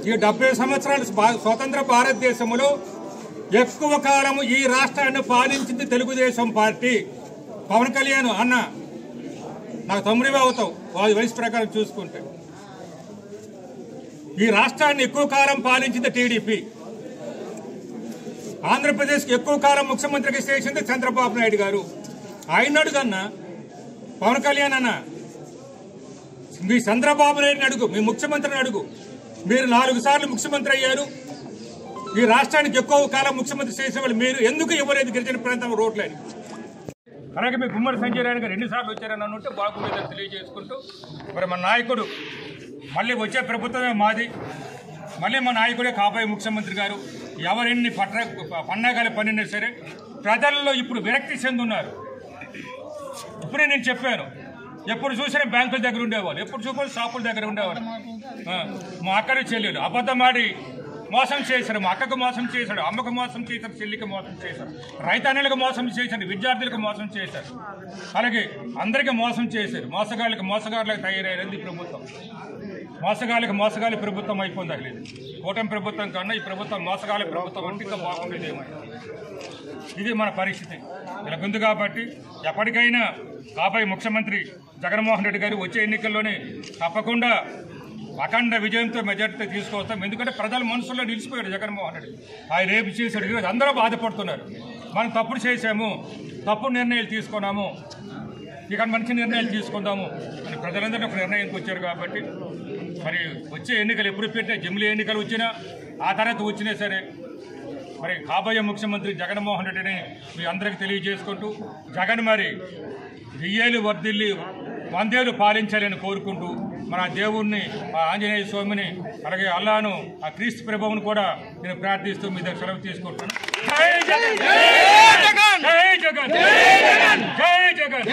ఈ 70 సంవత్సరాల స్వతంత్ర భారతదేశంలో ఎక్కువ కాలం ఈ రాష్ట్రాన్ని పాలించింది తెలుగుదేశం పార్టీ. పవన్ కళ్యాణ్ అన్న నాకు తమ్ముడివే అవుతావు వయసు ప్రకారం చూసుకుంటే. ఈ రాష్ట్రాన్ని ఎక్కువ కాలం పాలించింది టీడీపీ. ఆంధ్రప్రదేశ్కి ఎక్కువ కాలం ముఖ్యమంత్రికి చేసింది చంద్రబాబు నాయుడు గారు. ఆయన అడుగన్నా పవన్ కళ్యాణ్ అన్న, మీ చంద్రబాబు నాయుడిని అడుగు, మీ ముఖ్యమంత్రిని అడుగు. మీరు 4 సార్లు ముఖ్యమంత్రి అయ్యారు. ఈ రాష్ట్రానికి ఎక్కువ కాలం ముఖ్యమంత్రి చేసే వాళ్ళు మీరు ఎందుకు ఇవ్వలేదు గిరిజన ప్రాంతం రోడ్లని? అలాగే మీ గుమ్మడి సంజయ్ రాయ్ గారు 2 సార్లు వచ్చారని అనుంటే బాగుండేదని తెలియజేసుకుంటూ, మరి మన నాయకుడు మళ్ళీ వచ్చే ప్రభుత్వమే మాది, మళ్ళీ మా నాయకుడే కాబోయే ముఖ్యమంత్రి గారు. ఎవరెన్ని పన్నాగాలు పనినా సరే ప్రజల్లో ఇప్పుడు విరక్తి చెందున్నారు. ఇప్పుడే నేను చెప్పాను, ఎప్పుడు చూసినా బ్యాంకుల దగ్గర ఉండేవాళ్ళు, ఎప్పుడు చూసినా షాపుల దగ్గర ఉండేవాళ్ళు. మా అక్కడి చెల్లెలు అబద్ధమాడి మోసం చేశారు. మా అక్కకు మోసం చేశాడు, అమ్మకు మోసం చేశారు, చెల్లికి మోసం చేశారు, రైతన్నలకు మోసం చేశారు, విద్యార్థులకు మోసం చేశారు, అలాగే అందరికీ మోసం చేశారు. మోసగాళ్ళకి తయారైంది ఈ ప్రభుత్వం. మోసగాలి ప్రభుత్వం అయిపోయింది. అసలు కూటమి ప్రభుత్వం కన్నా ఈ ప్రభుత్వం మోసగాలి ప్రభుత్వం అంటే ఇంకా బాగుండేదేమో. ఇది మన పరిస్థితి ఇలా ఉంది. కాబట్టి ఎప్పటికైనా కాబోయే ముఖ్యమంత్రి జగన్మోహన్ రెడ్డి గారు వచ్చే ఎన్నికల్లోనే తప్పకుండా అఖండ విజయంతో మెజార్టీ తీసుకొస్తాం. ఎందుకంటే ప్రజల మనసులో నిలిచిపోయాడు జగన్మోహన్ రెడ్డి. ఆయన రేపు చేశాడు, ఈరోజు అందరూ బాధపడుతున్నారు. మనం తప్పుడు చేసాము, తప్పుడు నిర్ణయాలు తీసుకున్నాము, ఇక మంచి నిర్ణయాలు తీసుకుందాము అని ప్రజలందరూ ఒక నిర్ణయానికి వచ్చారు. కాబట్టి మరి వచ్చే ఎన్నికలు ఎప్పుడు పెట్టినా, జమిలీ ఎన్నికలు వచ్చినా ఆ తర్వాత వచ్చినా సరే మరి కాబోయే ముఖ్యమంత్రి జగన్మోహన్ రెడ్డిని మీ అందరికీ తెలియజేసుకుంటూ, జగన్ మరి 1000 ఏళ్ళు వర్ధిల్లి 100 ఏళ్ళు పాలించాలని కోరుకుంటూ, మన దేవుణ్ణి ఆ ఆంజనేయ స్వామిని అలాగే అల్లాను ఆ క్రీస్తు ప్రభువును కూడా నేను ప్రార్థిస్తూ మీ దగ్గర సెలవు తీసుకుంటున్నాను. జై జగన్, జై జగన్, జై జగన్, జై జగన్.